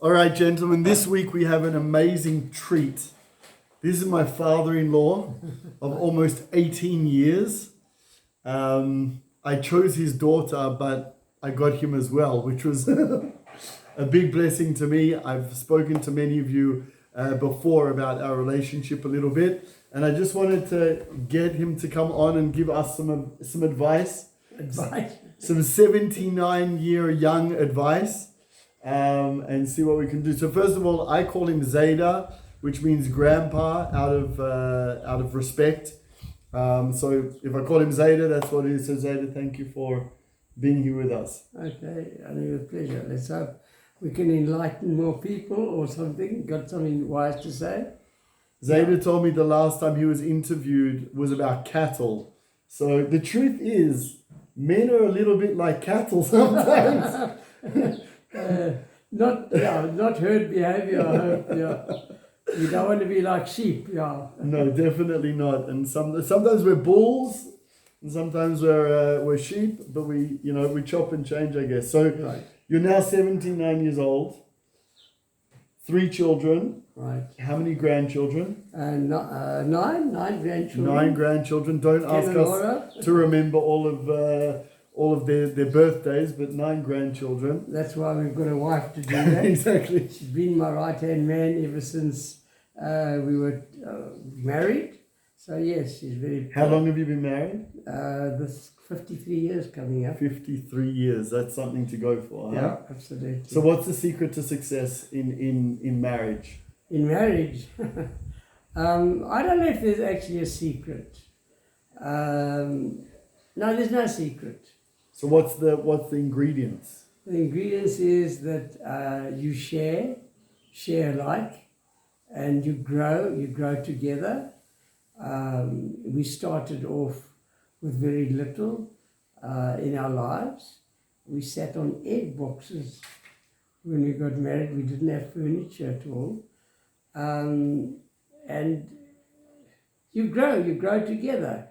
All right, gentlemen, this week we have an amazing treat. This is my father-in-law of almost 18 years. I chose his daughter, but I got him as well, which was a big blessing to me. I've spoken to many of you before about our relationship a little bit, and I just wanted to get him to come on and give us some advice. Some 79-year young advice. And see what we can do. So first of all, I call him Zayda, which means grandpa out of respect. So if I call him Zayda, that's what it is. So Zayda, thank you for being here with us. Okay, and with pleasure. Let's hope we can enlighten more people or something. Got something wise to say? Zayda told me the last time he was interviewed was about cattle. So the truth is, men are a little bit like cattle sometimes. Not herd behavior, I hope, yeah. You don't want to be like sheep, yeah. No, definitely not. And sometimes we're bulls, and sometimes we're sheep, but we chop and change, I guess. So Right. You're now 79 years old, 3 children. Right. How many grandchildren? Nine grandchildren. 9 grandchildren. Don't ask us to remember all of their birthdays, but 9 grandchildren. That's why we've got a wife to do that. Exactly. She's been my right-hand man ever since we were married. So yes, she's very... How long have you been married? This 53 years coming up. 53 years. That's something to go for, huh? Yeah, absolutely. So what's the secret to success in marriage? In marriage, I don't know if there's actually a secret. No, there's no secret. So what's the ingredients? The ingredients is that you share alike, and you grow together. We started off with very little in our lives. We sat on egg boxes when we got married. We didn't have furniture at all. And you grow together.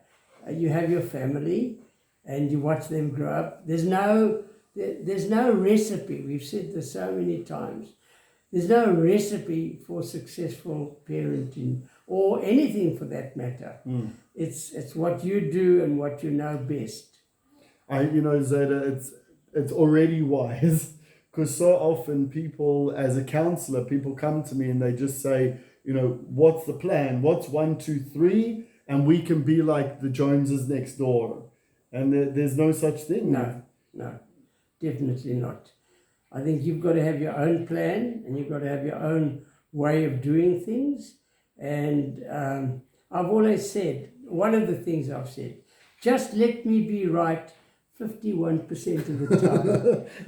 You have your family, and you watch them grow up. There's no recipe. We've said this so many times. There's no recipe for successful parenting or anything for that matter. It's what you do and what you know best. Zayda, it's already wise, because so often people, as a counselor, people come to me and they just say, what's the plan? What's 1, 2, 3? And we can be like the Joneses next door. And there's no such thing. No, definitely not. I think you've got to have your own plan, and you've got to have your own way of doing things. And I've always said, one of the things I've said, just let me be right 51% of the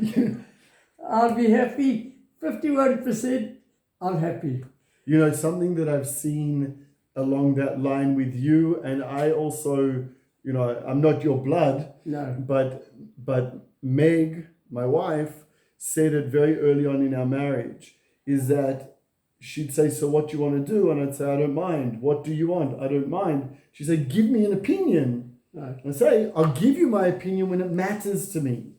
time. I'll be happy. 51%, I'm happy. Something that I've seen along that line with you, and I also, I'm not your blood, no, but Meg, my wife, said it very early on in our marriage, is that she'd say, so what do you want to do? And I'd say, I don't mind. What do you want? I don't mind. She'd say, give me an opinion. Right. And I say, I'll give you my opinion when it matters to me.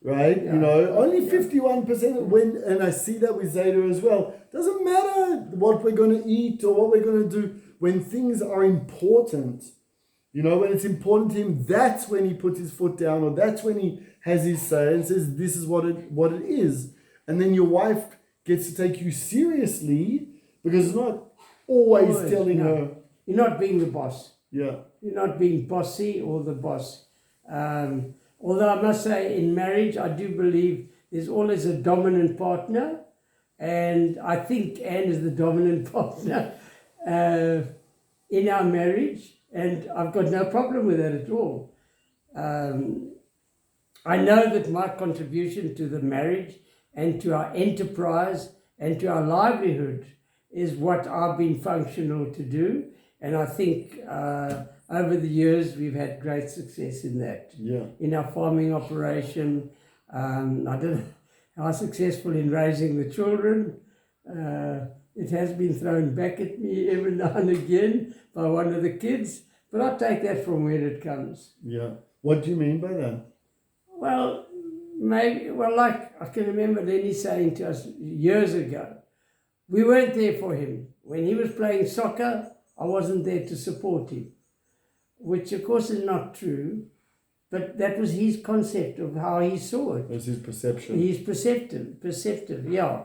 Right? Yeah. Only 51% and I see that with Zayda as well. Doesn't matter what we're going to eat or what we're going to do. When things are important, when it's important to him, that's when he puts his foot down, or that's when he has his say and says, this is what it is. And then your wife gets to take you seriously, because it's not always telling her. You're not being the boss. Yeah. You're not being bossy or the boss. Although I must say, in marriage, I do believe there's always a dominant partner. And I think Anne is the dominant partner in our marriage. And I've got no problem with that at all. I know that my contribution to the marriage and to our enterprise and to our livelihood is what I've been functional to do. And I think over the years we've had great success in that. Yeah. In our farming operation, I don't know how successful in raising the children. It has been thrown back at me every now and again by one of the kids, but I take that from where it comes. Yeah. What do you mean by that? Well, maybe, like I can remember Lenny saying to us years ago, we weren't there for him. When he was playing soccer, I wasn't there to support him, which of course is not true, but that was his concept of how he saw it. It was his perception. He's perceptive, yeah.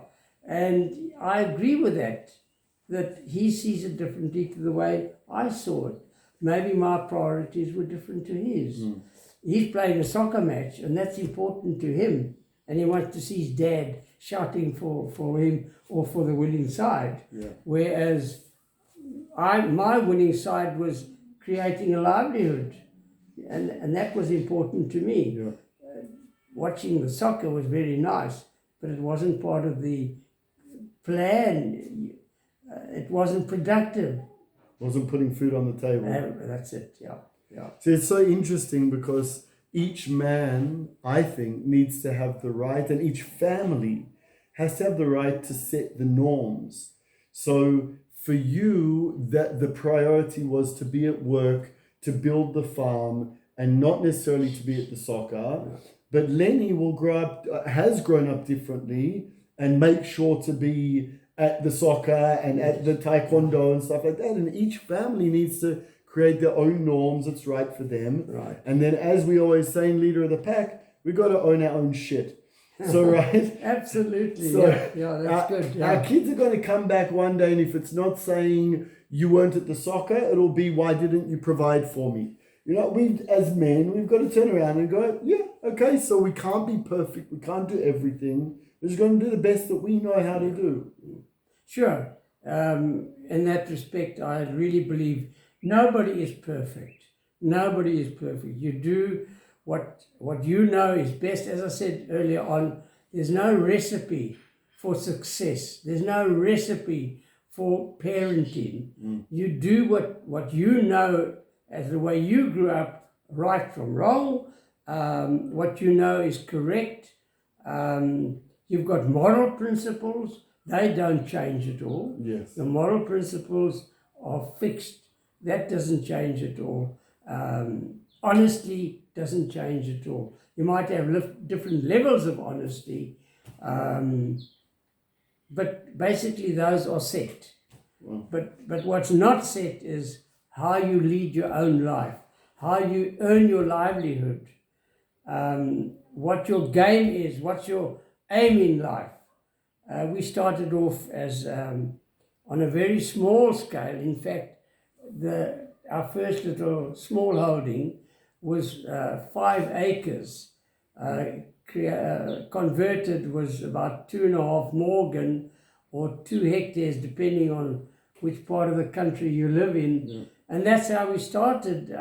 And I agree with that he sees it differently to the way I saw it. Maybe my priorities were different to his. He's playing a soccer match, and that's important to him, and he wants to see his dad shouting for him or for the winning side. Yeah. Whereas my winning side was creating a livelihood, and that was important to me. Yeah. Watching the soccer was very nice, but it wasn't part of the plan. It wasn't productive. Wasn't putting food on the table. That's it, yeah. See, it's so interesting because each man, I think, needs to have the right, and each family has to have the right to set the norms. So for you, that the priority was to be at work, to build the farm, and not necessarily to be at the soccer. But Lenny will grow up, has grown up differently, and make sure to be at the soccer and at the taekwondo and stuff like that. And each family needs to create their own norms that's right for them. Right. And then, as we always say in Leader of the Pack, we got to own our own shit. So, right? Absolutely. So, that's good. Yeah. Our kids are going to come back one day, and if it's not saying you weren't at the soccer, it'll be, why didn't you provide for me? You know, we as men, we've got to turn around and go, yeah, okay, so we can't be perfect. We can't do everything. We're just going to do the best that we know how to do. Sure. In that respect, I really believe nobody is perfect. Nobody is perfect. You do what you know is best. As I said earlier on, there's no recipe for success. There's no recipe for parenting. You do what you know as the way you grew up, right from wrong, what you know is correct. You've got moral principles. They don't change at all. Yes. The moral principles are fixed. That doesn't change at all. Honesty doesn't change at all. You might have different levels of honesty, but basically those are set. Wow. But what's not set is how you lead your own life, how you earn your livelihood, what your game is, what's your aim in life. We started off as on a very small scale. In fact, our first little small holding was 5 acres. Converted was about 2.5 morgan or 2 hectares, depending on which part of the country you live in. Yeah. And that's how we started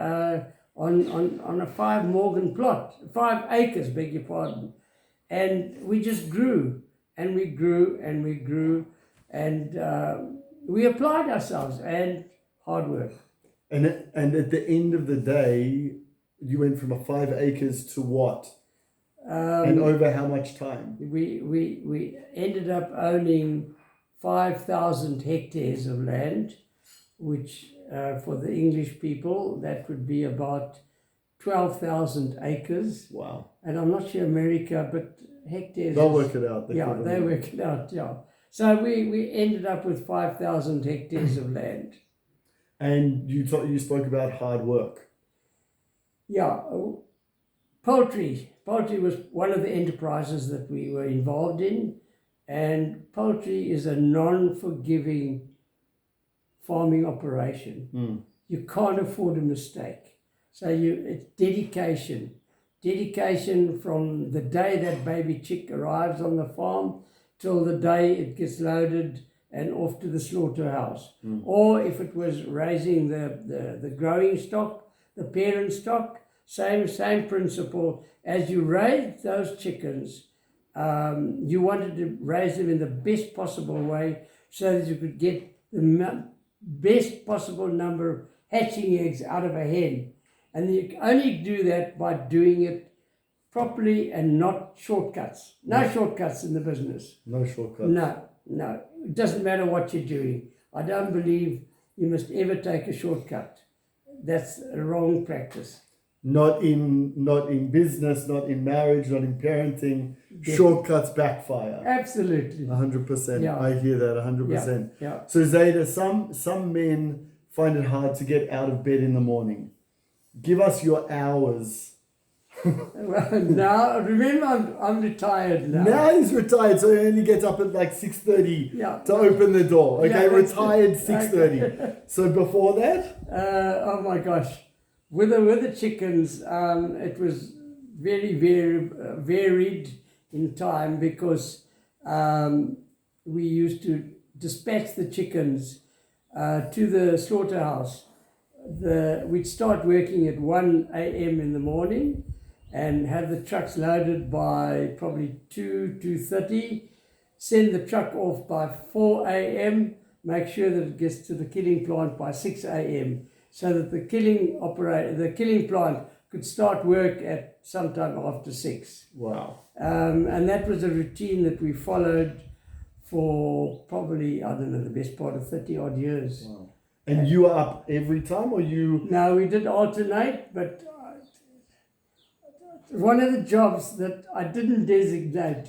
on a 5 morgan plot, 5 acres, beg your pardon. And we just grew. And we grew and we grew, and we applied ourselves and hard work. And at the end of the day, you went from a 5 acres to what? And over how much time? We ended up owning 5,000 hectares of land, which for the English people, that would be about 12,000 acres. Wow. And I'm not sure America, but hectares. They'll work it out. They work it out, yeah. So we ended up with 5,000 hectares of land. And you spoke about hard work. Yeah. Poultry was one of the enterprises that we were involved in. And poultry is a non-forgiving farming operation. You can't afford a mistake. So it's dedication. Dedication from the day that baby chick arrives on the farm till the day it gets loaded and off to the slaughterhouse. Or if it was raising the growing stock, the parent stock, same principle. As you raise those chickens, you wanted to raise them in the best possible way so that you could get the best possible number of hatching eggs out of a hen. And you only do that by doing it properly and not shortcuts. No shortcuts in the business. No shortcuts. No. It doesn't matter what you're doing. I don't believe you must ever take a shortcut. That's a wrong practice. not in business, not in marriage, not in parenting. Definitely. Shortcuts backfire. Absolutely. 100%. Yeah. I hear that 100%. Yeah. So Zayda, some men find it hard to get out of bed in the morning. Give us your hours. Well, now, remember, I'm retired now. Now he's retired, so he only gets up at like 6:30 Yeah. to open the door. Okay, Yeah, that's retired it. 6:30. So before that, Oh my gosh, with the chickens, it was very varied in time because we used to dispatch the chickens to the slaughterhouse. We'd start working at 1 a.m. in the morning and have the trucks loaded by probably 2:30. Send the truck off by 4 a.m. Make sure that it gets to the killing plant by 6 a.m. so that the killing plant could start work at sometime after 6. wow. And that was a routine that we followed for probably, I don't know, the best part of 30 odd years. Wow. And you are up every time, or you? No, we did alternate, but one of the jobs that I didn't designate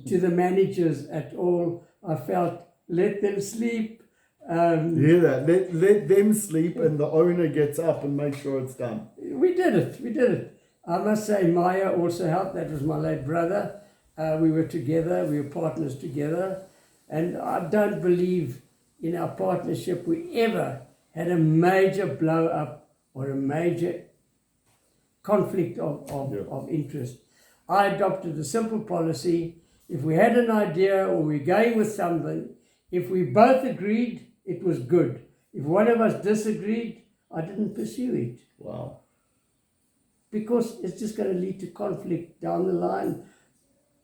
to the managers at all, I felt, let them sleep. You hear that? Let them sleep, and the owner gets up and makes sure it's done. We did it. I must say, Maya also helped. That was my late brother. We were together. We were partners together. And I don't believe in our partnership we ever had a major blow up or a major conflict of interest. I adopted a simple policy. If we had an idea or we're going with something, if we both agreed, it was good. If one of us disagreed, I didn't pursue it. Wow. Because it's just going to lead to conflict down the line.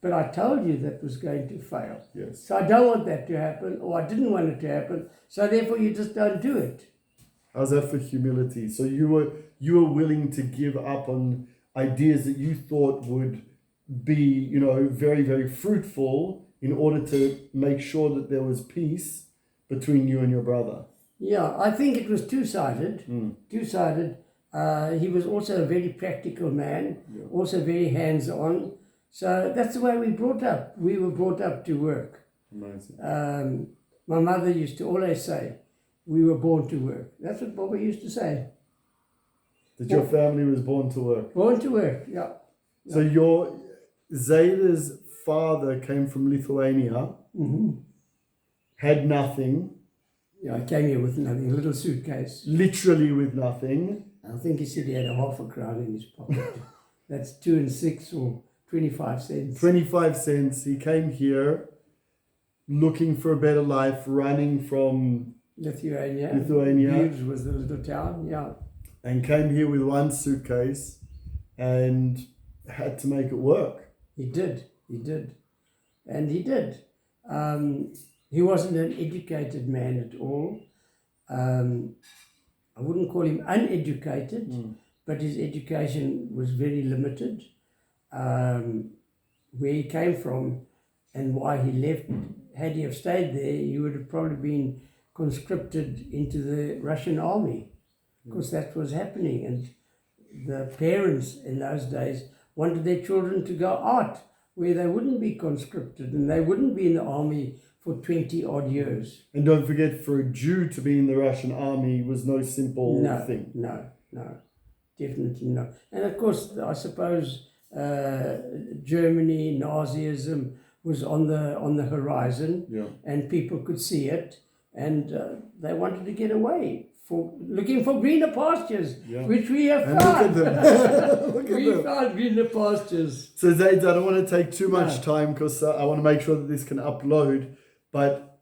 But I told you that was going to fail. Yes. So I don't want that to happen, or I didn't want it to happen. So therefore you just don't do it. How's that for humility? So you were willing to give up on ideas that you thought would be, very, very fruitful in order to make sure that there was peace between you and your brother. Yeah, I think it was two-sided. Two-sided. He was also a very practical man, also very hands-on. So that's the way we brought up. We were brought up to work. Amazing. My mother used to always say, we were born to work. That's what Baba used to say. That your family was born to work. Born to work, yeah. So your Zayda's father came from Lithuania, had nothing. Yeah, I came here with nothing, a little suitcase. Literally with nothing. I think he said he had a half a crown in his pocket. That's 2 6 or 25 cents. 25 cents. He came here looking for a better life, running from Lithuania. Hughes was the little town, yeah. And came here with one suitcase and had to make it work. He did. And he did. He wasn't an educated man at all. I wouldn't call him uneducated, but his education was very limited. Where he came from and why he left, had he have stayed there, he would have probably been conscripted into the Russian army, because that was happening. And the parents in those days wanted their children to go out where they wouldn't be conscripted and they wouldn't be in the army for 20 odd years. And don't forget, for a Jew to be in the Russian army was no simple thing. No, definitely not. And of course, I suppose Germany, Nazism was on the horizon, and people could see it, and they wanted to get away, looking for greener pastures, which we have found. Look at them. We found greener pastures. So Zaid, I don't want to take too much time because I want to make sure that this can upload, but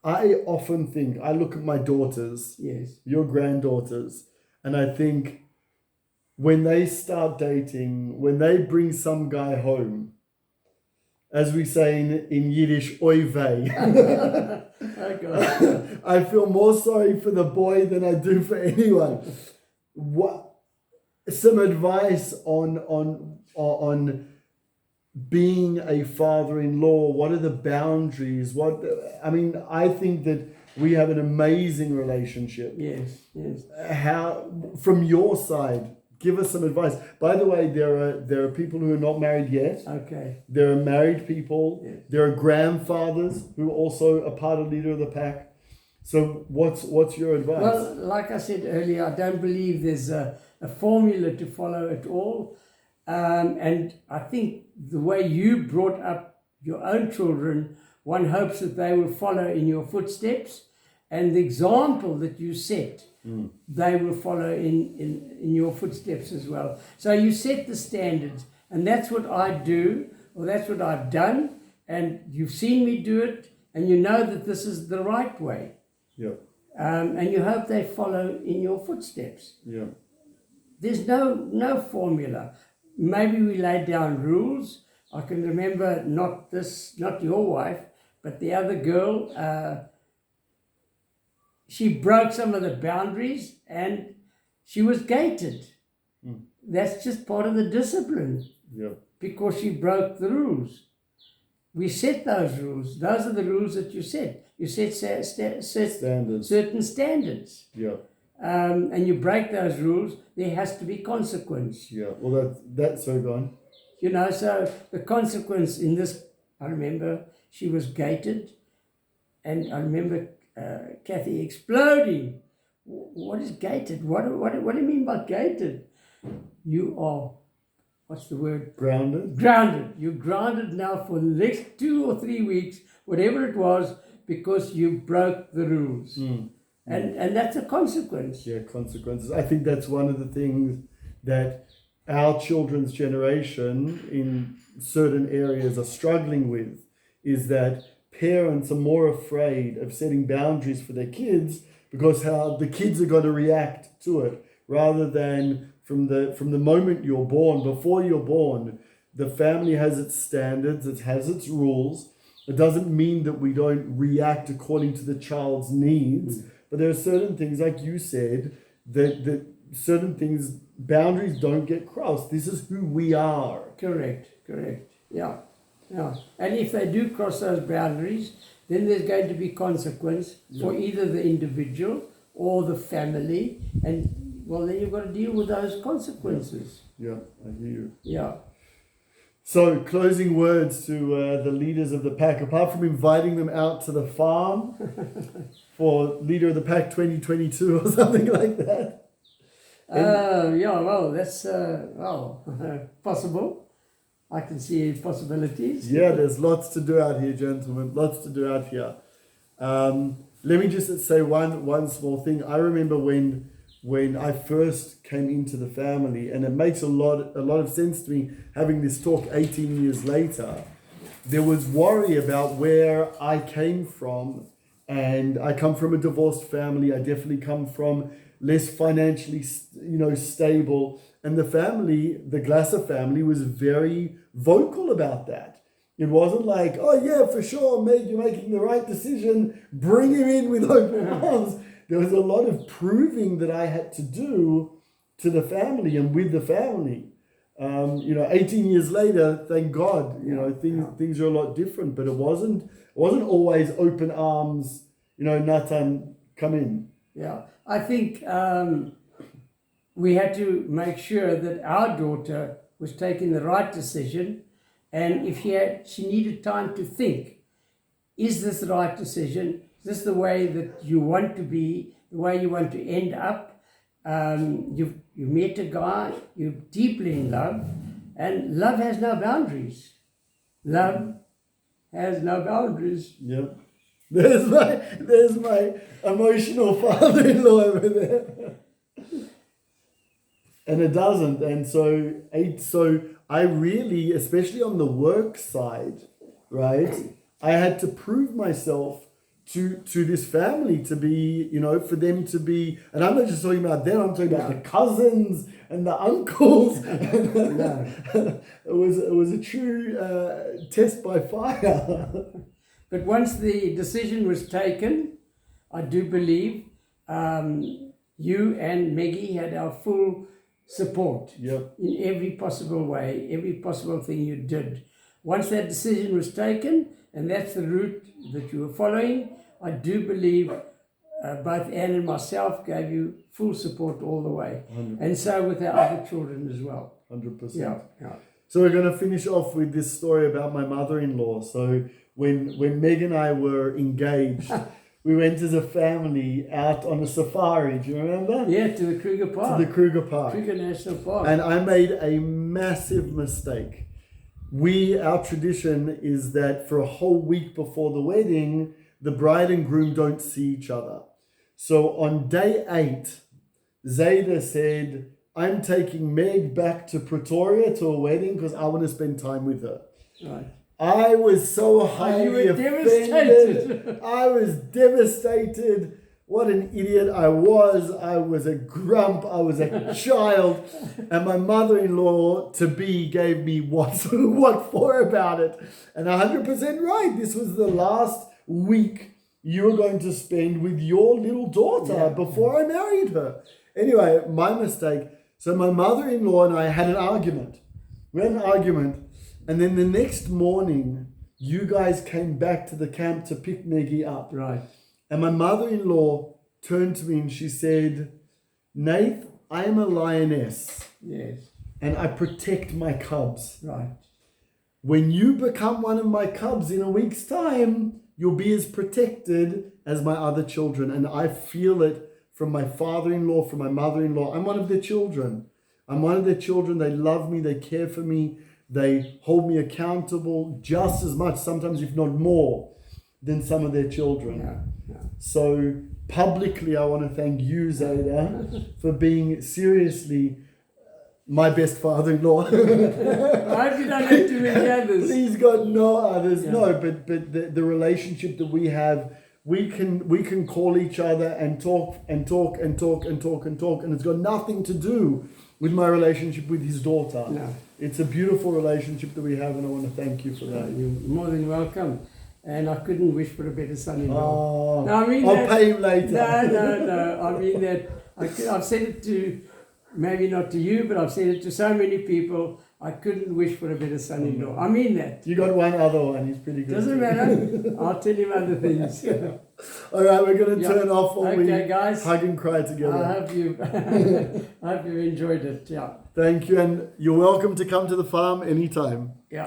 I often think, I look at my daughters, your granddaughters, and I think when they start dating, when they bring some guy home, as we say in Yiddish, oy vey. I feel more sorry for the boy than I do for anyone. What some advice on being a father-in-law? What are the boundaries? I think that we have an amazing relationship. Yes. How, from your side, give us some advice. By the way, there are people who are not married yet. Okay. There are married people. Yes. There are grandfathers who are also a part of Leader of the Pack. So what's your advice? Well, like I said earlier, I don't believe there's a formula to follow at all. And I think the way you brought up your own children, one hopes that they will follow in your footsteps. And the example that you set, they will follow in your footsteps as well. So you set the standards. And that's what I do, or that's what I've done. And you've seen me do it. And you know that this is the right way. Yeah. And you hope they follow in your footsteps. Yeah. There's no formula. Maybe we laid down rules. I can remember not your wife, but the other girl. She broke some of the boundaries and she was gated. That's just part of the discipline. Yeah. Because she broke the rules. We set those rules. Those are the rules that you set. You set Standards. certain standards. Yeah. And you break those rules, there has to be consequence. Yeah. Well, that's so gone. You know, so the consequence in this, I remember she was gated, and I remember Kathy exploding. What is gated? What do you mean by gated? You are, what's the word? Grounded. Grounded. You're grounded now for the next 2 or 3 weeks, whatever it was, because you broke the rules. And that's a consequence. Yeah, consequences. I think that's one of the things that our children's generation in certain areas are struggling with, is that parents are more afraid of setting boundaries for their kids because how the kids are going to react to it, rather than from the moment you're born, before you're born, the family has its standards, it has its rules. It doesn't mean that we don't react according to the child's needs, but there are certain things, like you said, that certain things, boundaries don't get crossed. This is who we are. Correct. Yeah. And if they do cross those boundaries, then there's going to be consequence for either the individual or the family. And, well, then you've got to deal with those consequences. Yeah, I hear you. Yeah. So, closing words to the leaders of the pack, apart from inviting them out to the farm for Leader of the Pack 2022 or something like that. Yeah, well, that's possible. I can see possibilities. Yeah, there's lots to do out here, gentlemen. Lots to do out here. Let me just say one small thing. I remember when I first came into the family, and it makes a lot of sense to me having this talk 18 years later. There was worry about where I came from, and I come from a divorced family. I definitely come from less financially, stable, and the Glasser family was very vocal about that. It wasn't like, oh yeah, for sure, Meg, you're making the right decision. Bring him in with open arms. There was a lot of proving that I had to do to the family and with the family. 18 years later, thank God, things are a lot different. But it wasn't always open arms. Nathan, come in. Yeah, I think we had to make sure that our daughter was taking the right decision, and if she needed time to think, is this the right decision? Is this the way that you want to be, the way you want to end up? You met a guy, you're deeply in love, and love has no boundaries. Love has no boundaries. Yep. There's my emotional father-in-law over there. And it doesn't. And so I really, especially on the work side, right, I had to prove myself to this family to be, for them to be, and I'm not just talking about them, I'm talking about the cousins and the uncles. It was a true test by fire. But once the decision was taken, I do believe you and Maggie had our full support. Yep. In every possible way, every possible thing you did. Once that decision was taken, and that's the route that you were following, I do believe both Anne and myself gave you full support all the way. 100%. And so with our other children as well. 100%. Yeah. So we're going to finish off with this story about my mother-in-law. So when Meg and I were engaged, we went as a family out on a safari. Do you remember? Yeah, to the Kruger Park. To the Kruger Park. Kruger National Park. And I made a massive mistake. Our tradition is that for a whole week before the wedding, the bride and groom don't see each other. So on day 8, Zayda said, I'm taking Meg back to Pretoria to a wedding because I want to spend time with her. Right. I was so highly offended. I was devastated. What an idiot I was. I was a grump. I was a child. And my mother-in-law to be gave me what for about it. And 100% right. This was the last week you were going to spend with your little daughter before I married her. Anyway, my mistake. So my mother-in-law and I had an argument. We had an argument. And then the next morning, you guys came back to the camp to pick Meggie up. Right. And my mother-in-law turned to me and she said, Nath, I am a lioness. Yes. And I protect my cubs. Right. When you become one of my cubs in a week's time, you'll be as protected as my other children. And I feel it from my father-in-law, from my mother-in-law. I'm one of their children. I'm one of their children. They love me. They care for me. They hold me accountable just as much, sometimes if not more, than some of their children. Yeah. So publicly, I want to thank you, Zayda, for being seriously my best father-in-law. I hope you don't have too many others. Please God, no others. Yeah. No, but the relationship that we have, we can call each other and talk, and it's got nothing to do with my relationship with his daughter. No. It's a beautiful relationship that we have, and I want to thank you for that. You're more than welcome. And I couldn't wish for a better son-in-law. Oh, No, I mean I'll that, pay him later. No. I mean that I've said it to, maybe not to you, but I've said it to so many people. I couldn't wish for a better son-in-law. I mean that. You got one other one. He's pretty good. Doesn't matter. I'll tell him other things. All right, we're going to turn off while we guys. hug and cry together. I hope you I hope you enjoyed it. Yeah. Thank you, and you're welcome to come to the farm anytime. Yeah.